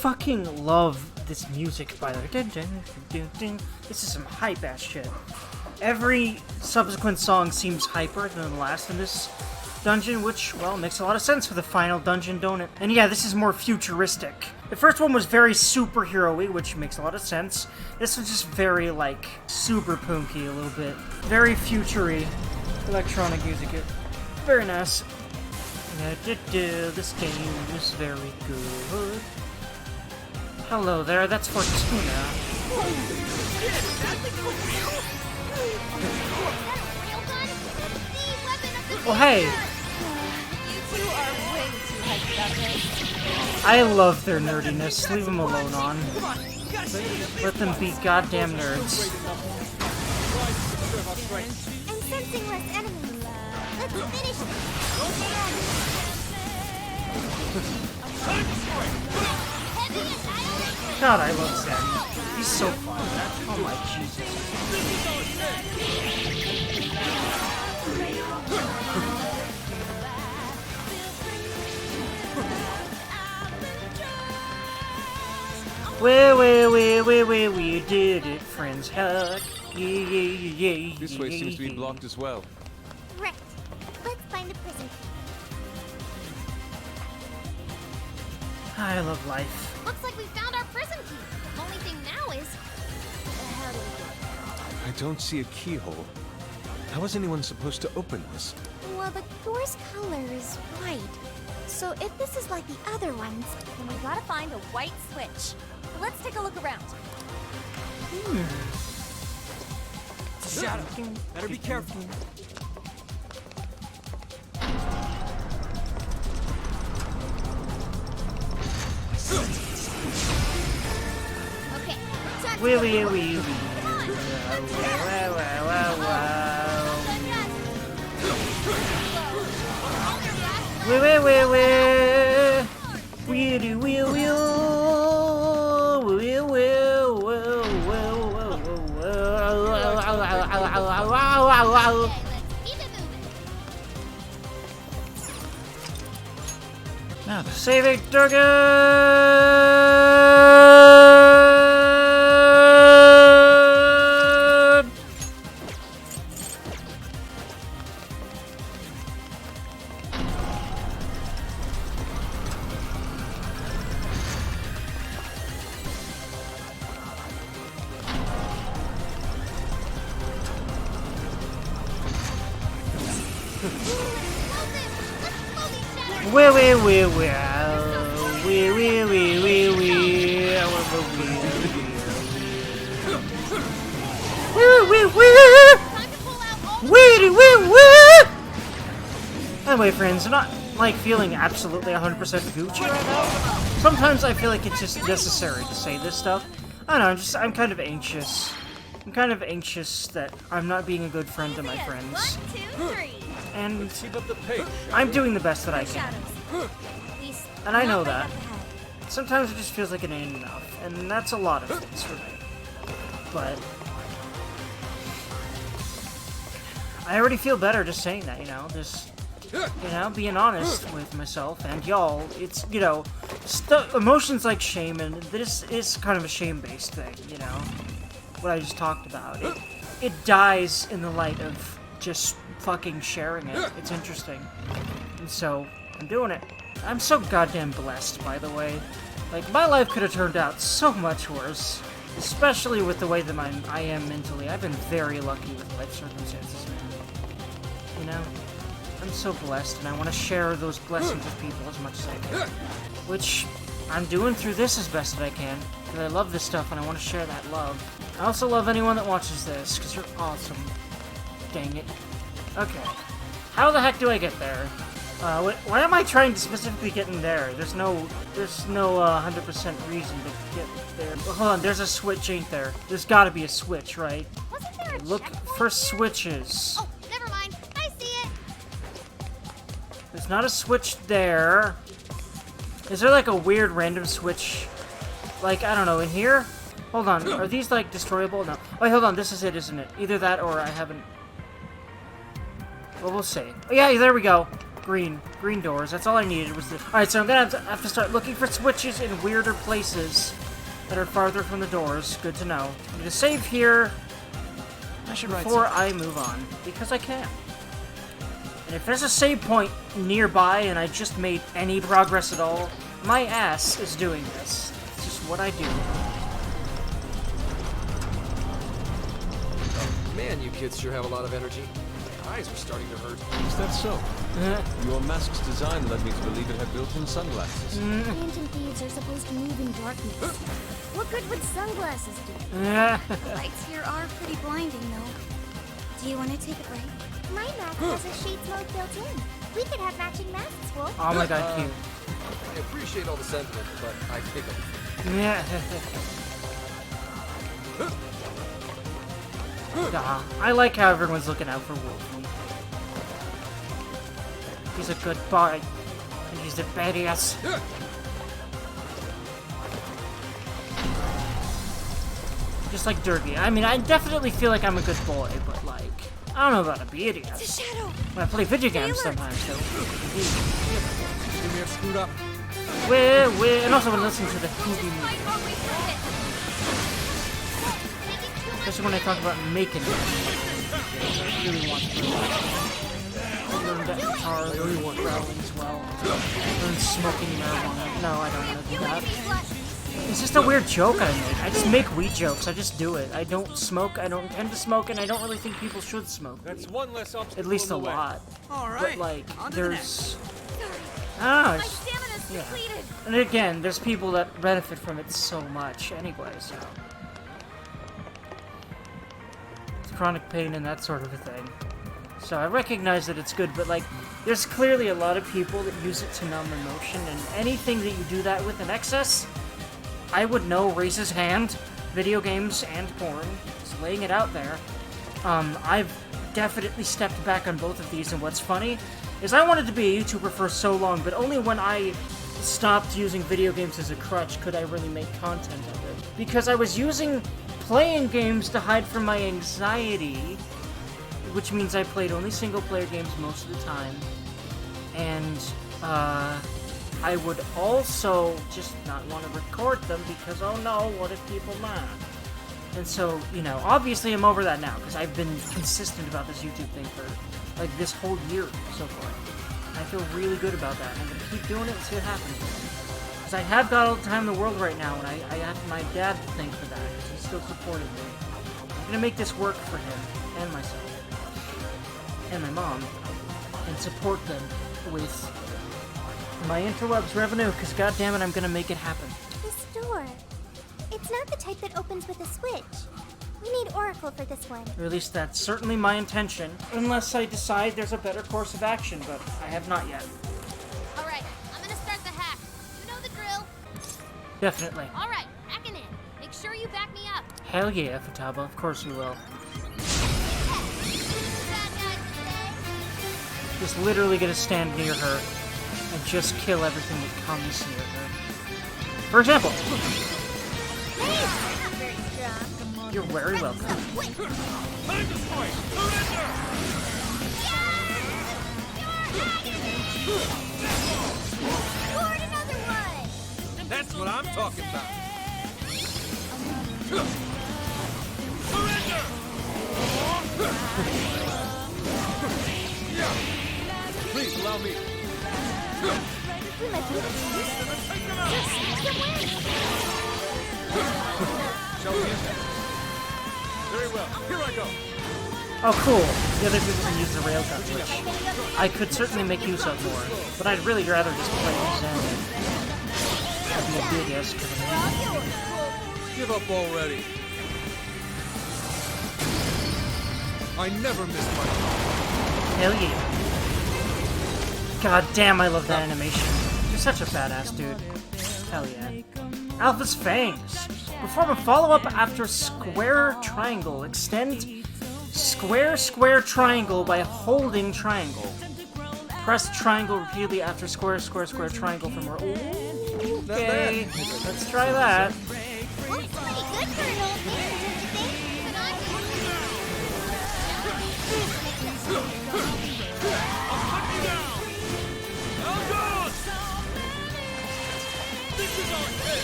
fucking love this music, by the way. Dun, dun, dun, dun. This is some hype-ass shit. Every subsequent song seems hyper than the last in this dungeon, which, well, makes a lot of sense for the final dungeon, don't it? And yeah, this is more futuristic. The first one was very superhero-y, which makes a lot of sense. This was just very, like, super punky a little bit. Very future-y electronic music. Very nice. This game is very good. Hello there, that's Fortuna. Oh, hey! I love their nerdiness. Leave them alone on. Let them be goddamn nerds. I'm sensing less enemies. Let's finish God, I love Zen. He's so fun. Oh my Jesus. We did it, friends. Hug. Yeah. This way seems to be blocked as well. Right. Let's find the prison. I love life. Looks like we found our prison key. The only thing now is... how do we get it? I don't see a keyhole. How is anyone supposed to open this? Well, the door's color is white. So if this is like the other ones, then we gotta find a white switch. Let's take a look around. It's a shadow. Better be careful. Okay. Wee. Now then. Saving Dergy! Anyway, friends, I'm not, like, feeling absolutely 100% Gucci right now. Sometimes I feel like it's just necessary to say this stuff. I don't know, I'm kind of anxious. I'm kind of anxious that I'm not being a good friend to my friends. 1, 2, 3. And Keep up the pace. I'm doing the best that I can. And I know that. Ahead. Sometimes it just feels like it ain't enough, and that's a lot of things for me. But I already feel better just saying that, you know, just, you know, being honest with myself and y'all. It's, you know, emotions like shame, and this is kind of a shame-based thing, you know, what I just talked about. It dies in the light of just fucking sharing it. It's interesting. And so, I'm doing it. I'm so goddamn blessed, by the way. Like, my life could have turned out so much worse. Especially with the way that I am mentally. I've been very lucky with life circumstances, man. You know? I'm so blessed, and I want to share those blessings with people as much as I can. Which I'm doing through this as best as I can. Because I love this stuff, and I want to share that love. I also love anyone that watches this, because you're awesome. Dang it. Okay. How the heck do I get there? Why am I trying to specifically get in there? There's no 100% reason to get there. Well, hold on, there's a switch, ain't there? There's gotta be a switch, right? Wasn't there a Look checkpoint for here? switches. Oh, never mind. I see it. There's not a switch there. Is there like a weird random switch? Like, I don't know, in here? Hold on, are these like destroyable? No. Wait, hold on, this is it, isn't it? Either that or I haven't... Well, we'll see. Oh, yeah, there we go. Green doors. That's all I needed was the... Alright, so I'm gonna have to start looking for switches in weirder places that are farther from the doors. Good to know. I'm gonna save here before I move on, because I can. And if there's a save point nearby and I just made any progress at all, my ass is doing this. It's just what I do. Man, you kids sure have a lot of energy. My eyes are starting to hurt. Is that so? Your mask's design led me to believe it had built-in sunglasses. Phantom thieves are supposed to move in darkness. What good would sunglasses do? The lights here are pretty blinding, though. Do you want to take a break? My mask has a shades mode built in. We could have matching masks, Wolf. Oh my god, cute. I appreciate all the sentiment, but I think I'm... Yeah. I like how everyone's looking out for Wolfie. He's a good boy, and he's a badass. Just like Dergy. I mean, I definitely feel like I'm a good boy, but like, I don't know about a badass. It's a shadow. When I play video games sometimes, though. You may have screwed up. And also when I listen to the movie music. Especially when I talk about making it. I really want to learn that guitar, learn growling as well. Learn smoking marijuana. No, I don't want to do that. It's just a weird joke I make. I just make weed jokes. I just do it. I don't smoke. I don't intend to smoke, and I don't really think people should smoke. That's one less obstacle. At least a lot. All right. But like, on to there's... My Ah, stamina's yeah. depleted. And again, there's people that benefit from it so much anyway, so... It's chronic pain and that sort of a thing. So I recognize that it's good, but like, there's clearly a lot of people that use it to numb emotion, and anything that you do that with in excess, I would know raises hand. Video games and porn. Just laying it out there. I've definitely stepped back on both of these, and what's funny is I wanted to be a YouTuber for so long, but only when I stopped using video games as a crutch could I really make content of it. Because I was using playing games to hide from my anxiety, which means I played only single-player games most of the time, and I would also just not want to record them because, oh no, what if people mind? And so, you know, obviously I'm over that now, because I've been consistent about this YouTube thing for, like, this whole year so far. And I feel really good about that, and I'm going to keep doing it and see what happens. Because I have got all the time in the world right now, and I have my dad to thank for that, because he's still supporting me. I'm going to make this work for him, and myself, and my mom, and support them with my interwebs revenue, because goddammit, I'm going to make it happen. This door. It's not the type that opens with a switch. We need Oracle for this one. Or at least that's certainly my intention, unless I decide there's a better course of action, but I have not yet. Alright, I'm gonna start the hack. You know the drill. Definitely. Alright, hacking in. Make sure you back me up. Hell yeah, Futaba, of course we will. Bad guys today. Just literally gonna stand near her and just kill everything that comes near her. For example, Hey, not very strong. you're very welcome. Scored another one. That's what I'm talking about. Please allow me. We might be able to use them. Shall we enter? Very well. Here I go. Oh, cool. The other people can use the railguns, which I could certainly make use of more. But I'd really rather just play Zen. That'd be a big ass Give up already. I never miss my... Hell yeah. God damn, I love that animation. You're such a badass dude. Hell yeah. Alpha's Fangs. Perform a follow-up after square triangle. Extend square triangle by holding triangle. Press triangle repeatedly after square triangle for more. Ooh, okay, let's try that. Looks pretty good for an old man, don't you think? But I'm...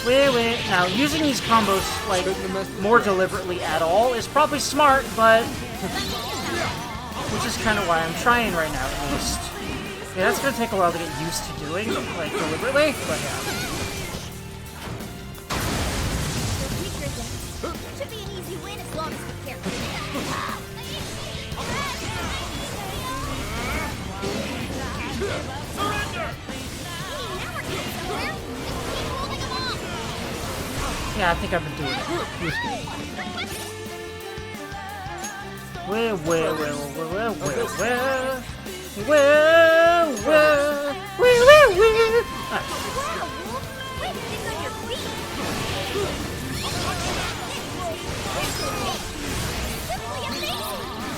Wait. Now, using these combos, like, more deliberately at all is probably smart, but... which is kind of why I'm trying right now, at least. Yeah, that's gonna take a while to get used to doing, like, deliberately, but yeah. Should be an easy win as long as we're careful. Yeah, I think I've been doing it. Well.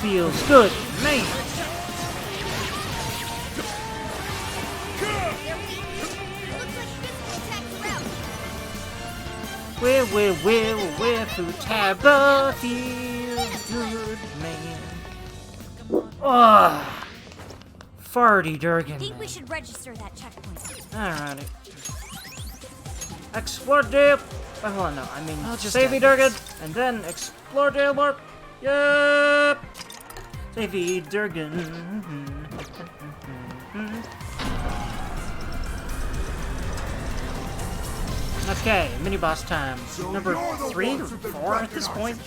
Feels good, man. Where Futaba feels good, man. Farty Dergon. I think we should register that checkpoint. Alrighty. Explore Dale. Oh, hold on, no. I mean, I'll just save me, end this. Dergon, and then explore Dale Warp. Yep. Save me, Dergon. Okay, mini boss time. Number 3 or 4 at this point.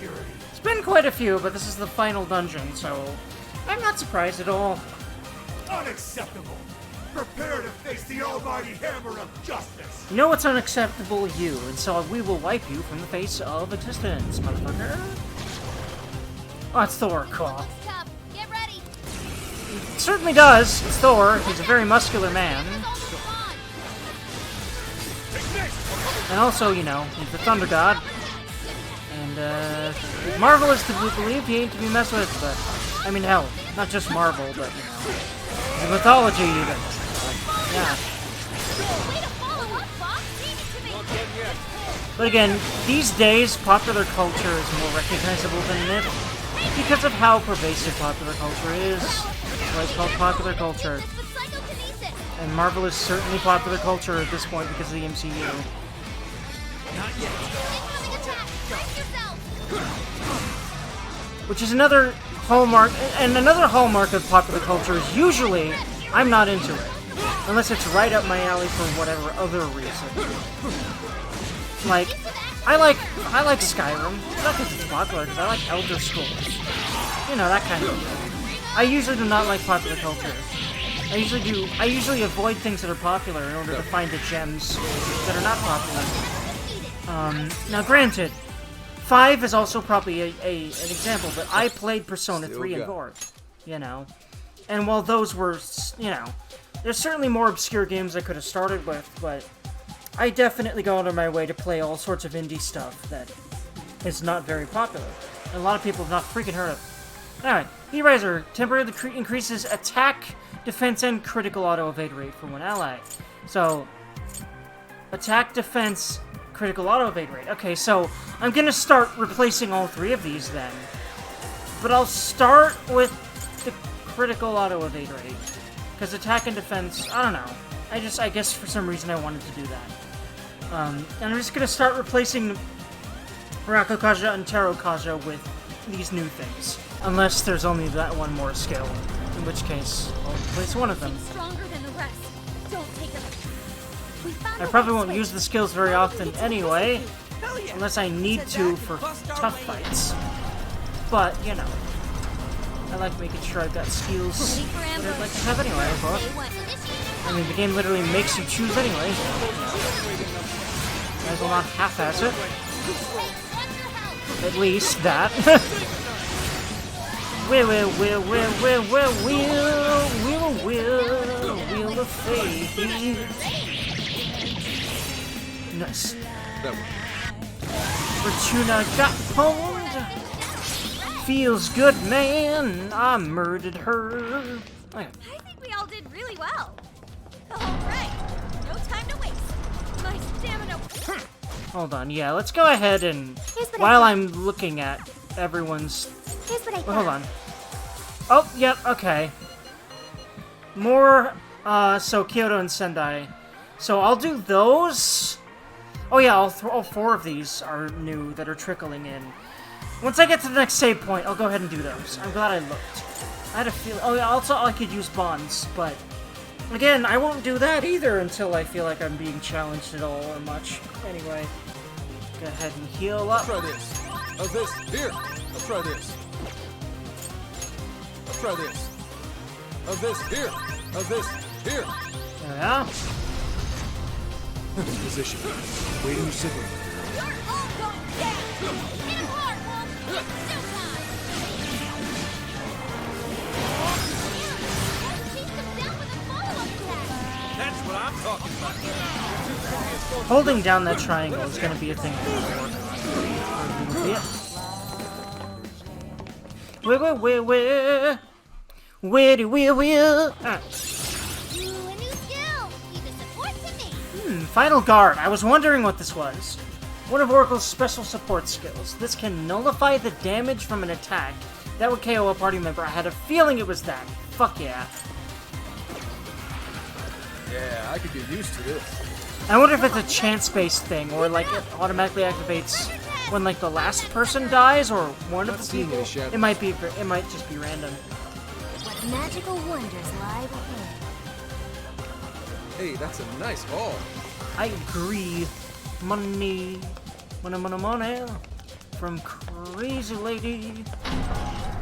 It's been quite a few, but this is the final dungeon, so I'm not surprised at all. Unacceptable! Prepare to face the almighty hammer of justice! You know what's unacceptable? You, and so we will wipe you from the face of existence, motherfucker. Oh, it's Thor. Cool. Tough. Get ready. It certainly does. It's Thor. He's a very muscular man. And also, you know, he's the Thunder God. And, Marvel is to be believed, he ain't to be messed with, but... I mean, hell, not just Marvel, but, you know... the mythology, even. Yeah. But again, these days, popular culture is more recognizable than myth because of how pervasive popular culture is. That's why it's called popular culture. And Marvel is certainly popular culture at this point because of the MCU. Which is another hallmark, and another hallmark of popular culture is usually I'm not into it. Unless it's right up my alley for whatever other reason. Like, I like Skyrim, not because it's popular, because I like Elder Scrolls. You know, that kind of thing. I usually do not like popular culture. I usually avoid things that are popular in order to find the gems that are not popular. Now granted, 5 is also probably an example, but I played Persona 3 and 4, you know. And while those were, you know, there's certainly more obscure games I could have started with, but I definitely go out of my way to play all sorts of indie stuff that is not very popular. And a lot of people have not freaking heard of. Alright, E-Razor temporarily increases attack, defense, and critical auto-evade rate for one ally. So, attack, defense, critical auto-evade rate. Okay, so I'm gonna start replacing all 3 of these then. But I'll start with the critical auto-evade rate. Because attack and defense, I don't know. I guess for some reason I wanted to do that. And I'm just gonna start replacing Rakukaja and Terokaja with these new things. Unless there's only that one more skill. In which case, I'll replace one of them. Stronger than the rest. Don't take it. I probably won't use the skills very often anyway, unless I need to for tough fights. But, you know, I like making sure I've got skills that I'd like to have anyway, of course. I mean, the game literally makes you choose anyway. Might as well not half-ass it. At least that. Wheel of fate. Nice. Fortuna got pwned. Feels good, man. I murdered her. Okay. I think we all did really well. Alright, no time to waste. My stamina. Hold on, yeah, let's go ahead and While I'm looking at everyone's. Here's what I Well, hold on. Oh, yep, okay. More, so Kyoto and Sendai. So I'll do those. Oh yeah, all 4 of these are new that are trickling in. Once I get to the next save point, I'll go ahead and do those. I'm glad I looked. I had a feeling... Oh yeah, also I could use bonds, but... Again, I won't do that either until I feel like I'm being challenged at all or much. Anyway, go ahead and heal up. Try this. Of this. Here. I'll try this. I'll try this. Of this. Here. Of this. Here. There we are. Position. Waiting your signal. You're all going down! Hit him hard, Wolf! It's showtime! Chase them down with a follow-up attack! That's what I'm talking about. Holding down that triangle is going to be a thing I'm going to work on. Where? Ah. Ooh, a new skill! Keep the support to me! Final Guard. I was wondering what this was. One of Oracle's special support skills. This can nullify the damage from an attack that would KO a party member. I had a feeling it was that. Fuck yeah. Yeah, I could get used to this. I wonder if it's a chance-based thing, or like it automatically activates when like the last person dies, or one of the people. It might just be random. What magical wonders lie within? Hey, that's a nice haul. I agree. Money from Crazy Lady.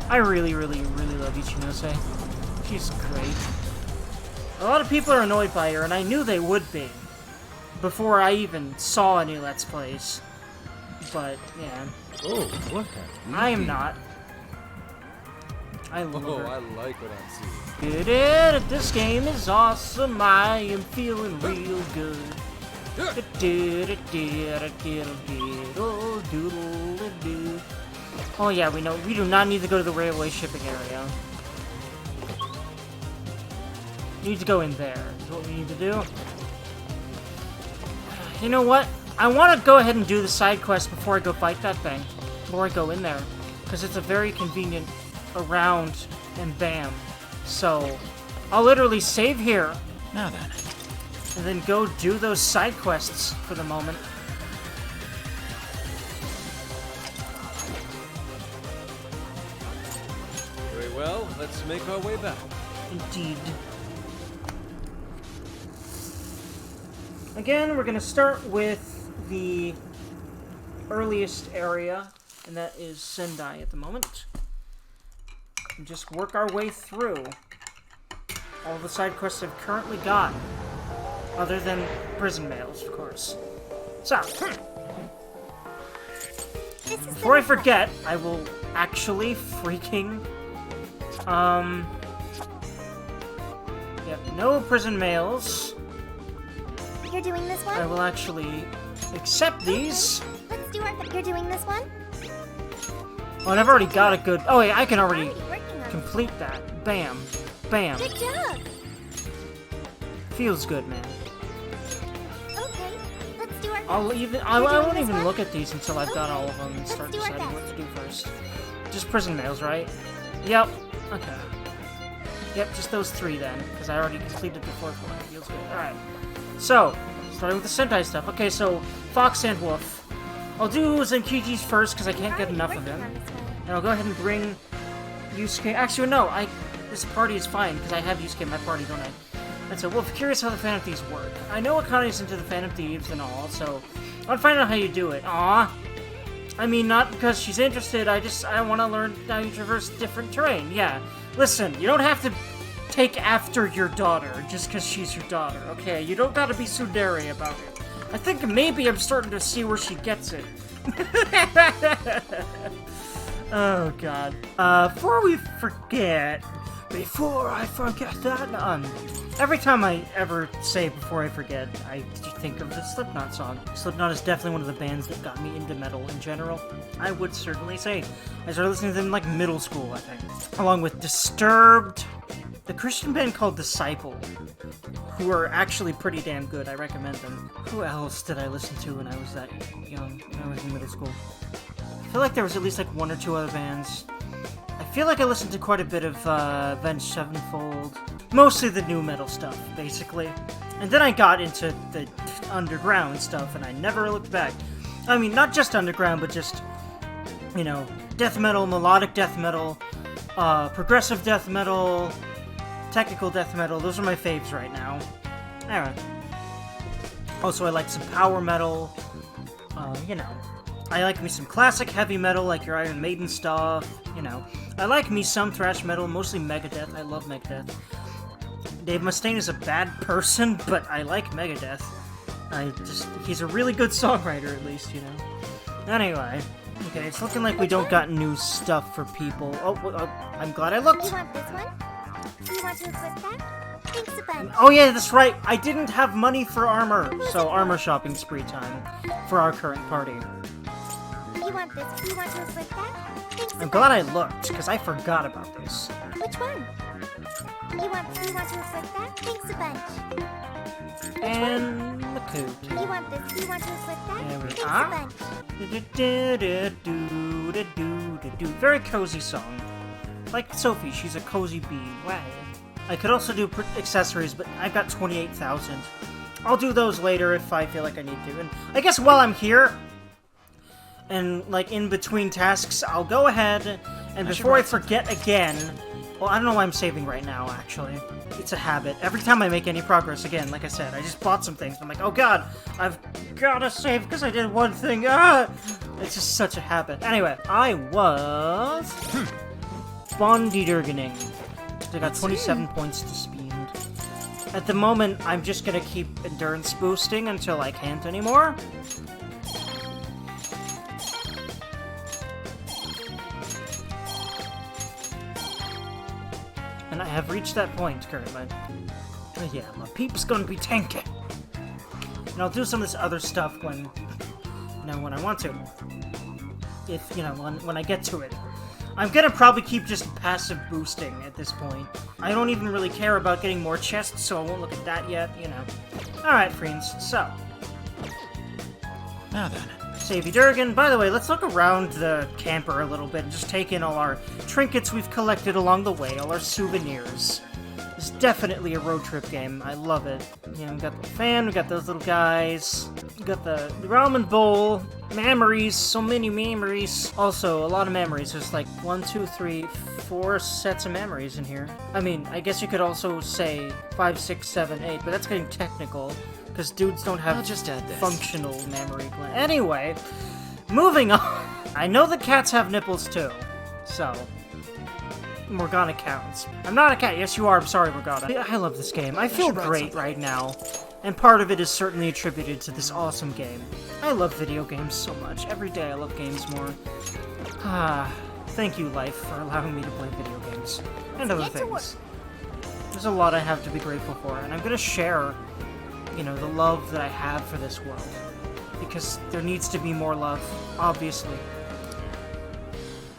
I really love Ichinose. She's great. A lot of people are annoyed by her, and I knew they would be before I even saw any Let's Plays. But yeah, Oh, what have we I am been? not. I love Oh, her. I like what I'm seeing. This game is awesome. I am feeling real good. Oh yeah, we know we do not need to go to the railway shipping area. We need to go in there. Is what we need to do. You know what? I want to go ahead and do the side quest before I go fight that thing. Before I go in there, because it's a very convenient around and bam. So I'll literally save here. Now then. And then go do those side quests for the moment. Very well, let's make our way back. Indeed. Again, we're gonna start with the earliest area, and that is Sendai at the moment. And just work our way through all the side quests I've currently got. Other than prison mails, of course. So, before I forget, I will actually freaking, yep, no prison mails. You're doing this one? I will actually accept these. Let's do our... You're doing this one? Oh, and I've already got a good... Oh, wait, I can already Working on it. complete that. Bam. Bam. Good job! Feels good, man. Okay, let's do our... I You're doing won't this even one? look at these until I've got all of them and Let's start do our deciding what best. to do first. Just prison mails, right? Yep. Okay. Yep, just those 3 then, because I already completed the 4th one. Feels good. Alright. So, starting with the Sentai stuff. Okay, so, Fox and Wolf. I'll do Zenkiji's first, because I can't get enough of him. And I'll go ahead and bring Yusuke. Actually, no, this party is fine, because I have Yusuke in my party, don't I? And so, Wolf, curious how the Phantom Thieves work. I know Akane's into the Phantom Thieves and all, so I want to find out how you do it. Aw. I mean, not because she's interested, I want to learn how you traverse different terrain. Yeah. Listen, you don't have to take after your daughter just because she's your daughter, okay? You don't gotta be tsundere about it. I think maybe I'm starting to see where she gets it. Oh, God. Before I forget that, every time I ever say before I forget, I think of the Slipknot song. Slipknot is definitely one of the bands that got me into metal in general. I would certainly say. I started listening to them in, like, middle school, I think. Along with Disturbed, the Christian band called Disciple, who are actually pretty damn good. I recommend them. Who else did I listen to when I was that young, when I was in middle school? I feel like there was at least, like, 1 or 2 other bands. I feel like I listened to quite a bit of Avenged Sevenfold. Mostly the new metal stuff, basically. And then I got into the underground stuff, and I never looked back. I mean, not just underground, but just, you know, death metal, melodic death metal, progressive death metal, technical death metal. Those are my faves right now. Alright. Also, I like some power metal. You know, I like me some classic heavy metal, like your Iron Maiden stuff. You know, I like me some thrash metal, mostly Megadeth. I love Megadeth. Dave Mustaine is a bad person, but I like Megadeth. He's a really good songwriter, at least, you know. Anyway, okay, it's looking like we don't got new stuff for people. Oh, I'm glad I looked. You want this one? You want to equip that? Thanks a bunch. Oh yeah, that's right. I didn't have money for armor, so armor shopping spree time for our current party. You want this? You want to equip that? Thanks a I'm bunch. glad I looked, because I forgot about this. Which one? You want to equip that? Thanks a bunch. And Makoot. You want this? You want to equip that? There we Thanks are. a bunch. Very cozy song. Like Sophie, she's a cozy bee. Wow. I could also do accessories, but I've got 28,000. I'll do those later if I feel like I need to. And I guess while I'm here, and like in between tasks, I'll go ahead, and before I forget again, well, I don't know why I'm saving right now, actually. It's a habit. Every time I make any progress, again, like I said, I just bought some things. I'm like, oh god, I've gotta save because I did one thing. Ah! It's just such a habit. Anyway, I was Bondi-Dergoning. I got 27 points to speed. At the moment, I'm just gonna keep endurance boosting until I can't anymore. And I have reached that point currently. But yeah, my peep's gonna be tanky. And I'll do some of this other stuff when, you know, when I want to. If, you know, when I get to it. I'm gonna probably keep just passive boosting at this point. I don't even really care about getting more chests, so I won't look at that yet, you know. Alright, friends, so. Now then. Savey Dergan. By the way, let's look around the camper a little bit and just take in all our trinkets we've collected along the way, all our souvenirs. It's definitely a road trip game. I love it. You know, we got the fan, we got those little guys, we got the ramen bowl, memories, so many memories. Also, a lot of memories. There's like 1, 2, 3, 4 sets of memories in here. I mean, I guess you could also say 5, 6, 7, 8, but that's getting technical. Because dudes don't have I'll just add this. functional memory gland. Anyway, moving on. I know the cats have nipples too, so Morgana counts. I'm not a cat. Yes, you are. I'm sorry, Morgana. I love this game. I feel great right now, and part of it is certainly attributed to this awesome game. I love video games so much. Every day I love games more. Thank you, life, for allowing me to play video games and other things. There's a lot I have to be grateful for, and I'm gonna share, you know, the love that I have for this world. Because there needs to be more love, obviously,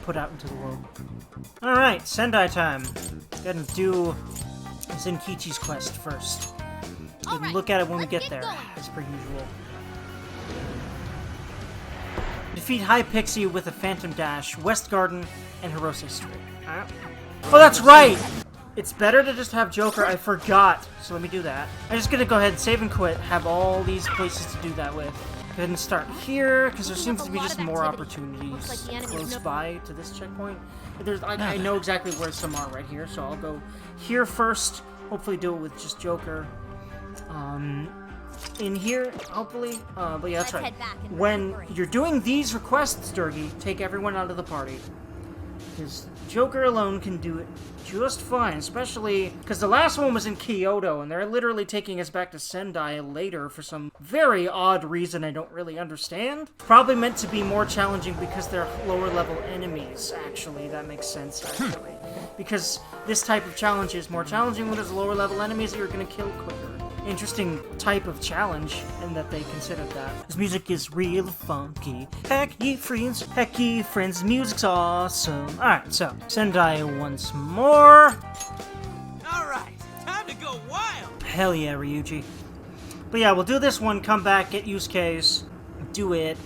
put out into the world. Alright, Sendai time. Gotta do Zenkichi's quest first. We can look at it when we get there, as per usual. Defeat High Pixie with a Phantom Dash, West Garden, and Hirose Street. Oh, that's right! It's better to just have Joker. I forgot. So let me do that. I'm just gonna go ahead and save and quit. Have all these places to do that with. Go ahead and start here, because there seems to be just more opportunities close by to this checkpoint. There's, I know exactly where some are right here, so I'll go here first. Hopefully do it with just Joker. In here, hopefully. But yeah, that's right. When you're doing these requests, Dergy, take everyone out of the party. Because Joker alone can do it just fine, especially because the last one was in Kyoto, and they're literally taking us back to Sendai later for some very odd reason I don't really understand. Probably meant to be more challenging because they're lower level enemies, actually. That makes sense, actually. Because this type of challenge is more challenging when there's lower level enemies that you're going to kill quicker. Interesting type of challenge, and that they considered that. This music is real funky. Heck ye friends, music's awesome. Alright, so, Sendai once more. Alright, time to go wild! Hell yeah, Ryuji. But yeah, we'll do this one, come back, get Yusuke's, do it,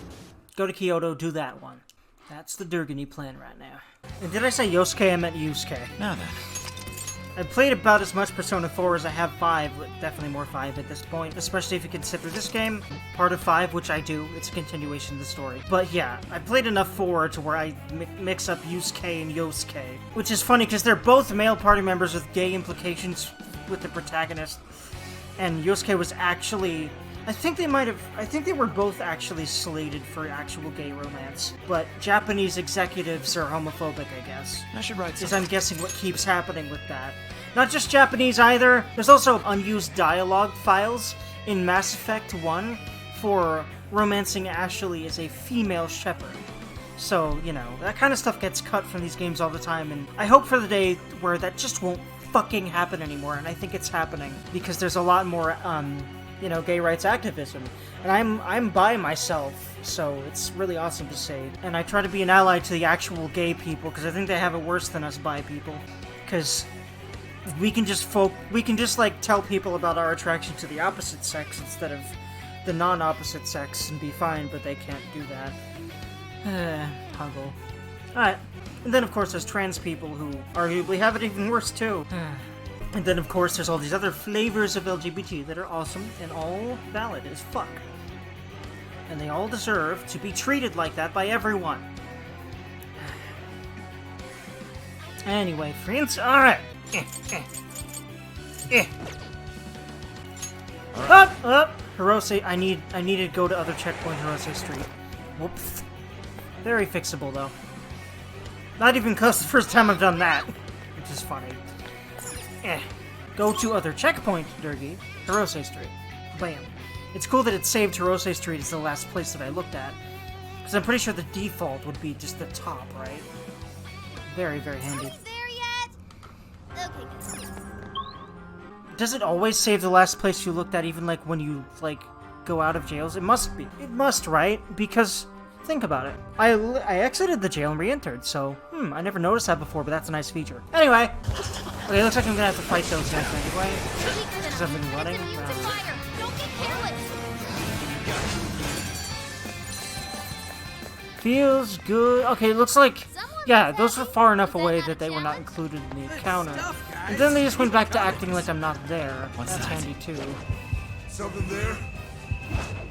go to Kyoto, do that one. That's the Dergony plan right now. And did I say Yosuke? I meant Yusuke. Now then. I played about as much Persona 4 as I have 5, but definitely more 5 at this point, especially if you consider this game part of 5, which I do. It's a continuation of the story. But yeah, I played enough 4 to where I mix up Yusuke and Yosuke, which is funny because they're both male party members with gay implications with the protagonist. And Yosuke was actually... I think they were both actually slated for actual gay romance, but Japanese executives are homophobic, I guess. I should write Because something. I'm guessing what keeps happening with that. Not just Japanese either, there's also unused dialogue files in Mass Effect 1 for romancing Ashley as a female shepherd. So, you know, that kind of stuff gets cut from these games all the time, and I hope for the day where that just won't fucking happen anymore, and I think it's happening, because there's a lot more, you know, gay rights activism. And I'm bi myself, so it's really awesome to see. And I try to be an ally to the actual gay people, because I think they have it worse than us bi people. Because we can just like tell people about our attraction to the opposite sex instead of the non-opposite sex and be fine, but they can't do that. Huggle. Alright. And then of course there's trans people who arguably have it even worse too. And then, of course, there's all these other flavors of LGBT that are awesome and all valid as fuck. And they all deserve to be treated like that by everyone. Anyway, friends, alright. Up! Hirose, I need to go to other checkpoint Hirose Street. Whoops. Very fixable, though. Not even close the first time I've done that. Which is funny. Go to other checkpoint, Dergy. Hirose Street. Bam. It's cool that it saved Hirose Street as the last place that I looked at. Because I'm pretty sure the default would be just the top, right? Very, very handy. There yet? Okay, good. Does it always save the last place you looked at, even like when you, like, go out of jails? It must be. It must, right? Because... think about it. I exited the jail and re-entered, so, I never noticed that before, but that's a nice feature. Anyway! Okay, looks like I'm gonna have to fight those next anyway. Because I've been running. Feels good. Okay, looks like... yeah, those were far enough away that they were not included in the encounter. And then they just went back to acting like I'm not there. That's handy, too. Something there?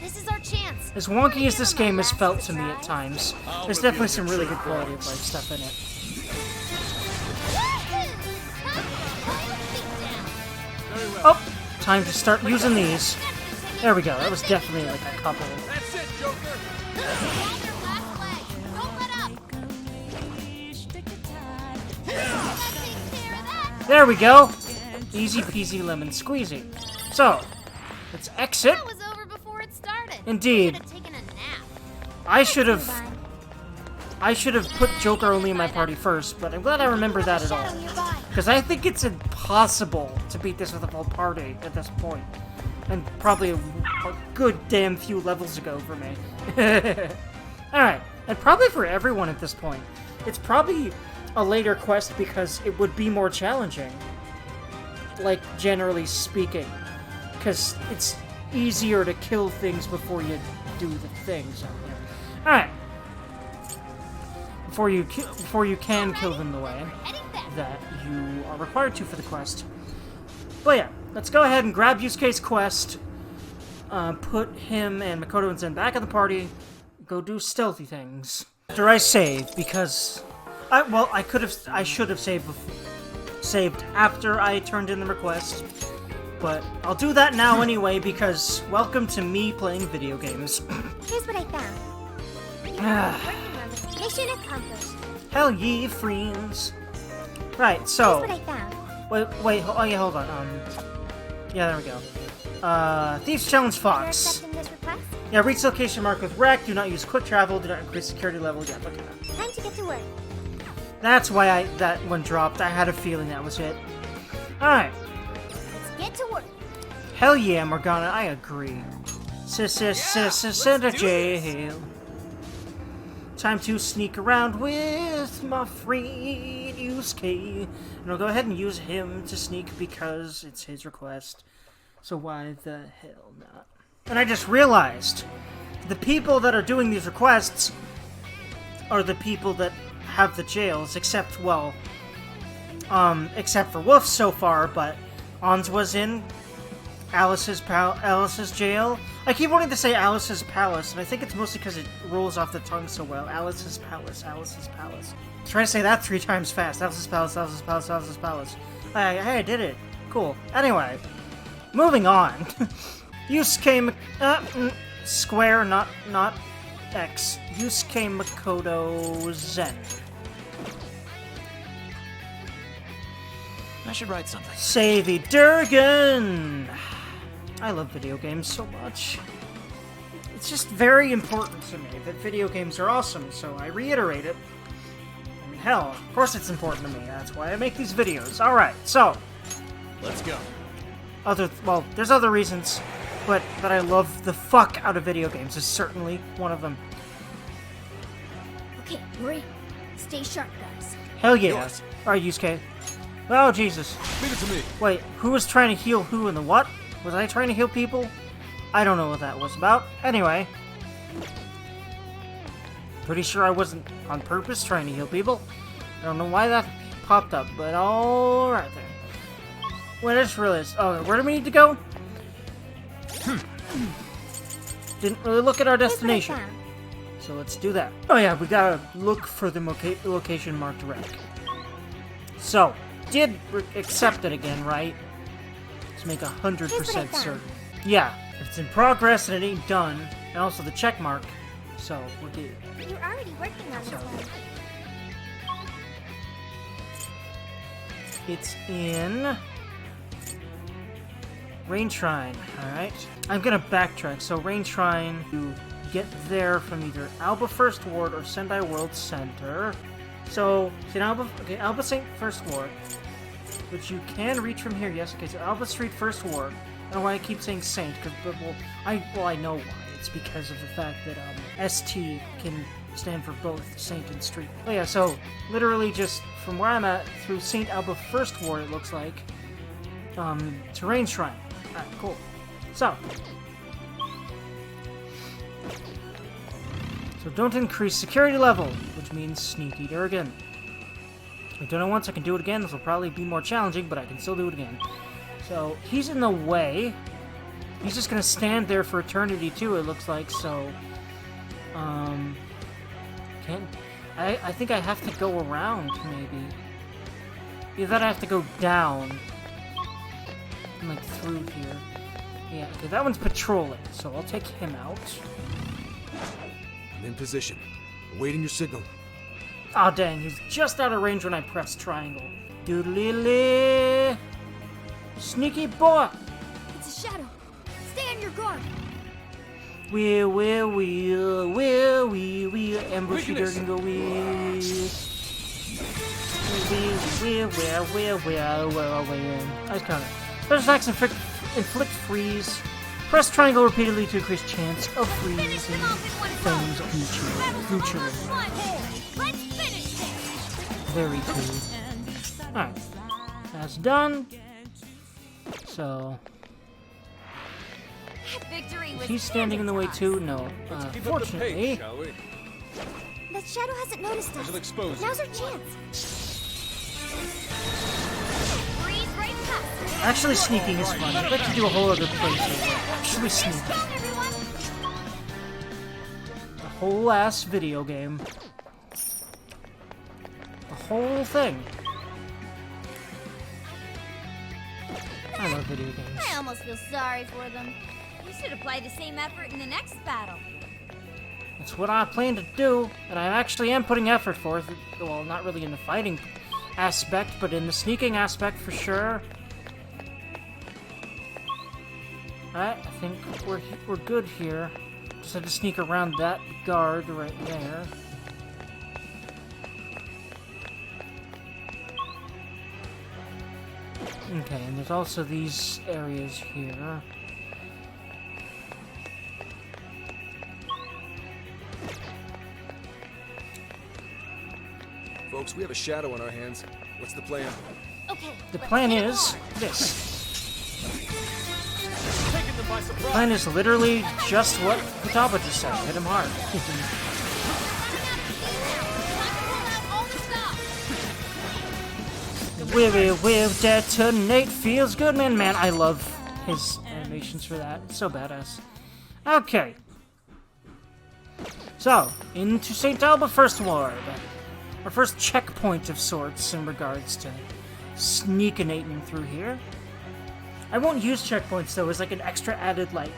This is our chance. As wonky as this game has felt to me at times, there's definitely some really good quality of life stuff in it. Oh! Time to start using these. There we go, that was definitely like a couple. That's it, Joker! There we go! Easy peasy lemon squeezy. So, let's exit. That was over before it started. Indeed. Should have taken a nap. I should have put Joker only in my party first, but I'm glad I remembered that at all. Because I think it's impossible to beat this with a full party at this point. And probably a good damn few levels ago for me. Alright, and probably for everyone at this point. It's probably a later quest because it would be more challenging. Like, generally speaking. Because it's easier to kill things before you do the things. Alright. Before you can kill them the way that you are required to for the quest. But yeah, let's go ahead and grab Yusuke's quest, put him and Makoto and Zen back in the party, go do stealthy things. After I save, because I should have saved after I turned in the request, but I'll do that now anyway because welcome to me playing video games. Here's what I found. Working on this. Mission accomplished. Hell ye, friends. Right, so... Here's what I found. Wait, oh yeah, hold on, yeah, there we go. Thieves Challenge You're Fox. accepting this request? Yeah, reach location marked with rec, do not use quick travel, do not increase security level, yeah, okay. Time to get to work. That's why that one dropped, I had a feeling that was it. Alright. Let's get to work. Hell yeah, Morgana, I agree. Send a jail. Time to sneak around with my friend Yusuke. And I'll go ahead and use him to sneak because it's his request. So why the hell not? And I just realized the people that are doing these requests are the people that have the jails, except, well, except for Wolf so far, but Ons was in Alice's jail. I keep wanting to say Alice's palace, and I think it's mostly because it rolls off the tongue so well. Alice's palace, Alice's palace. Try to say that 3 times fast. Alice's palace, Alice's palace, Alice's palace. Hey, I did it. Cool. Anyway, moving on. Yusuke Square, not X. Yusuke Makoto Zen. I should write something. Say the Dergon! I love video games so much. It's just very important to me that video games are awesome, so I reiterate it. I mean, hell, of course it's important to me. That's why I make these videos. Alright, so. Let's go. Well, there's other reasons, but that I love the fuck out of video games is certainly one of them. Okay, we're in. Stay sharp, guys. Hell yeah. Yours. Alright, Yusuke. Oh, Jesus. Leave it to me. Wait, who was trying to heal who and the what? Was I trying to heal people? I don't know what that was about. Anyway. Pretty sure I wasn't on purpose trying to heal people. I don't know why that popped up, but alright then. Wait, I just realized. Oh, where do we need to go? Didn't really look at our destination. So let's do that. Oh yeah, we gotta look for the location marked red. So, did accept it again, right? Let's make 100% certain. Yeah, if it's in progress and it ain't done, and also the check mark, so we're good. You're already working on this one. It's in Rain Shrine, alright? I'm gonna backtrack. So Rain Shrine, you get there from either Alba First Ward or Sendai World Center. So, Alba St. First Ward, which you can reach from here, yes. Okay, so Alba Street First Ward. I don't know why I keep saying Saint, because, I know why. It's because of the fact that, ST can stand for both Saint and Street. Oh yeah, so, literally just from where I'm at, through St. Alba First Ward, it looks like, to Rain Shrine. Alright, cool. So don't increase security level, which means Sneaky-Dergon. I've done it once, I can do it again. This will probably be more challenging, but I can still do it again. So, he's in the way. He's just gonna stand there for eternity too, it looks like, so... I think I have to go around, maybe. Either that I have to go down. And, like, through here. Yeah, okay, that one's patrolling, so I'll take him out. I'm in position. Awaiting your signal. Aw, oh, dang, he's just out of range when I press triangle. Doodly-lee! Sneaky boy! It's a shadow. Stay on your guard. We'll ambush you, Dergy, go we'll. Nice counter. Special attacks inflict freeze. Press triangle repeatedly to increase chance of freezing things future. Let's finish this. Very cool. Alright. That's done. So... Victory was he's standing in the way too? No. Fortunately... The shadow hasn't noticed us. Expose Now's our chance. Breeze right past. Actually sneaking is fun. I'd like to do a whole other playthrough. Actually sneaking. A whole ass video game. The whole thing. I love video games. I almost feel sorry for them. You should apply the same effort in the next battle. That's what I plan to do, and I actually am putting effort forth. Well, not really in the fighting aspect, but in the sneaking aspect for sure. Alright, I think we're good here. Just have to sneak around that guard right there. Okay, and there's also these areas here. Folks, we have a shadow on our hands. What's the plan? Okay. The plan is this. The plan is literally just what Futaba just said. Hit him hard. Will detonate. Feels good, man. Man, I love his animations for that. It's so badass. Okay. So, into St. Alba First Ward. Our first checkpoint of sorts in regards to sneakinating through here. I won't use checkpoints, though, as like an extra added, like,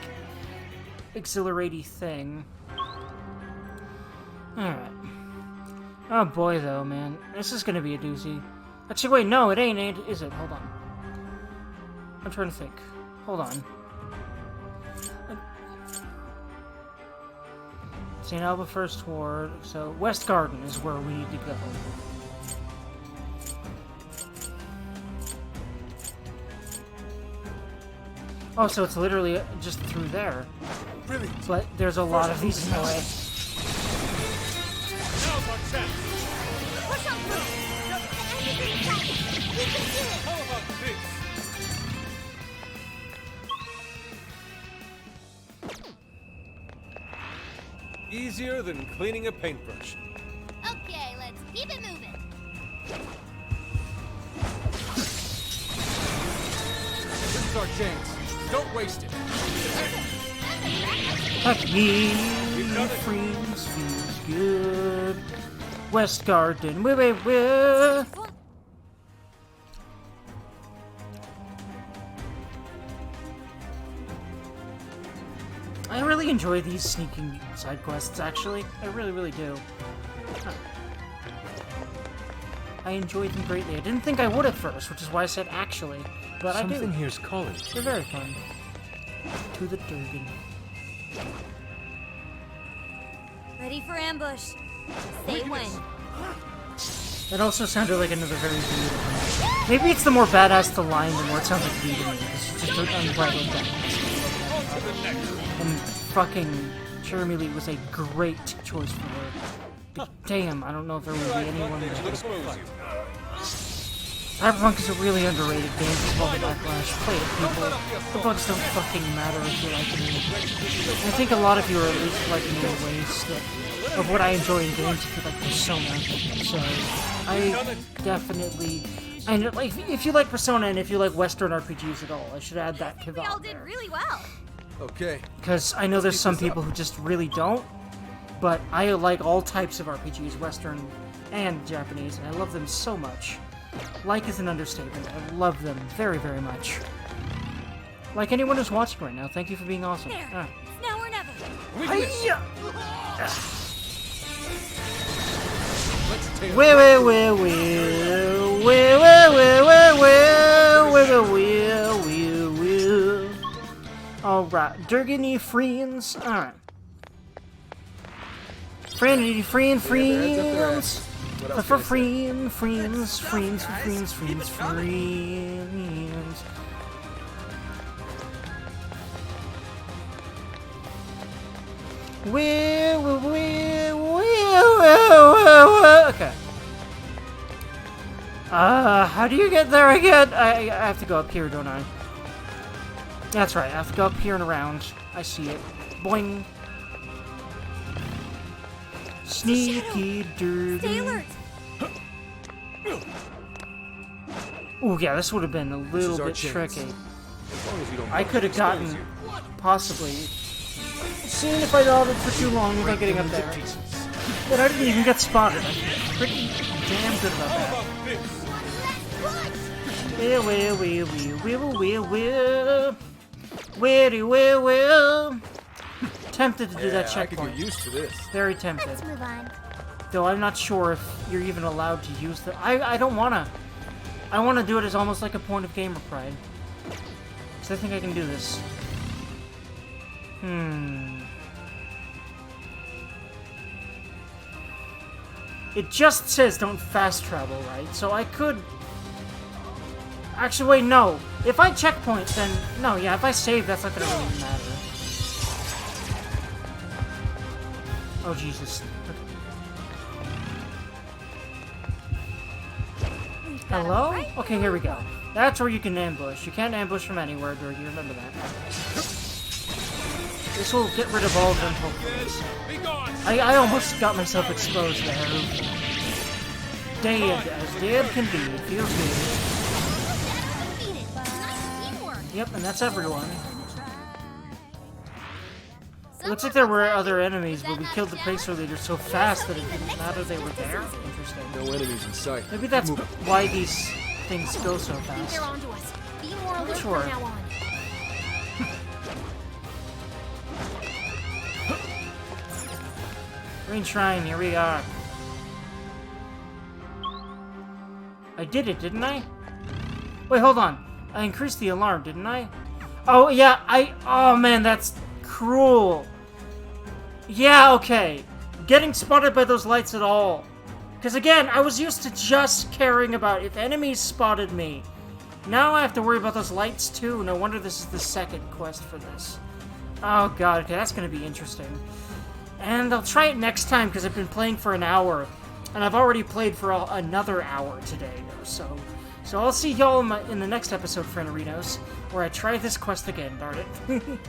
exhilarating thing. Alright. Oh boy, though, man. This is gonna be a doozy. Actually, wait, no, it ain't, is it? Hold on. I'm trying to think. Hold on. St. Alba First Ward, so West Garden is where we need to go. Oh, so it's literally just through there. Really? But there's a lot of these in the way. Now's our chance. Push on through. The enemy's inside. We can do it. How about this? Easier than cleaning a paintbrush. Okay, let's keep it moving. This is our chance. Don't waste it. Heck me, friends, feels good. West Garden, wait. I really enjoy these sneaking side quests, actually. I really do. Huh. I enjoyed them greatly. I didn't think I would at first, which is why I said actually. But I do. Something here's calling. They're very fun. To the Dergy. Ready for ambush. Say when. That also sounded like another very weird one. Maybe it's the more badass the line, the more it sounds like V to me. It's just an unbridled badass. And fucking Jeremy Lee was a great choice for her. But damn, I don't know if there will be anyone that... Cyberpunk is a really underrated game for all the backlash. Play it, people. The bugs don't fucking matter if you like it. I think a lot of you are at least liking the ways of what I enjoy in games if you like Persona. So, I definitely... And like, if you like Persona and if you like Western RPGs at all, I should add that We all caveat did there. really well. Okay. Because I know there's some people who just really don't, but I like all types of RPGs, Western and Japanese, and I love them so much. Like is an understatement. I love them very, very much. Like anyone who's watching right now, thank you for being awesome. There. Ah. It's now or never. Hi-ya! Let's take Alright, Dergy friends. Alright. Friends. For friends. Okay. How do you get there again? I have to go up here, don't I? That's right, I have to go up here and around. I see it. Boing. Sneaky-Dergon. Stay alert. Ooh, yeah, this would have been a little bit tricky. I could have gotten, possibly, seen if I dawdled for too long without getting up there. But I didn't even get spotted. I'm pretty damn good about that. Well. Tempted to do that I could checkpoint. get used to this. Very tempted. Let's move on. Though I'm not sure if you're even allowed to use the... I don't wanna. I wanna do it as almost like a point of gamer pride. So I think I can do this. It just says don't fast travel, right? So I could... Actually, wait, no. If I checkpoint, then... No, yeah, if I save, that's not gonna really matter. Oh, Jesus. Hello? Okay, here we go. That's where you can ambush. You can't ambush from anywhere, Dergy. Remember that. This will get rid of all of them, hopefully. I almost got myself exposed there. dead as dead can be. It feels good. Defeated. Nice teamwork. Yep, and that's everyone. It looks like there were other enemies, but we killed the Pacer leader so fast that it didn't matter they were there. Interesting. No enemies in sight. Maybe that's why these things go so They're fast. onto us. Be more alert Sure. from now on. Green Shrine, here we are. I did it, didn't I? Wait, hold on. I increased the alarm, didn't I? Oh, yeah, oh man, that's cruel. Yeah, okay. Getting spotted by those lights at all. Because again, I was used to just caring about if enemies spotted me. Now I have to worry about those lights too. No wonder this is the second quest for this. Oh god, okay, that's going to be interesting. And I'll try it next time because I've been playing for an hour. And I've already played for another hour today or so. So I'll see y'all in the next episode, Frienderinos, where I try this quest again, darn it.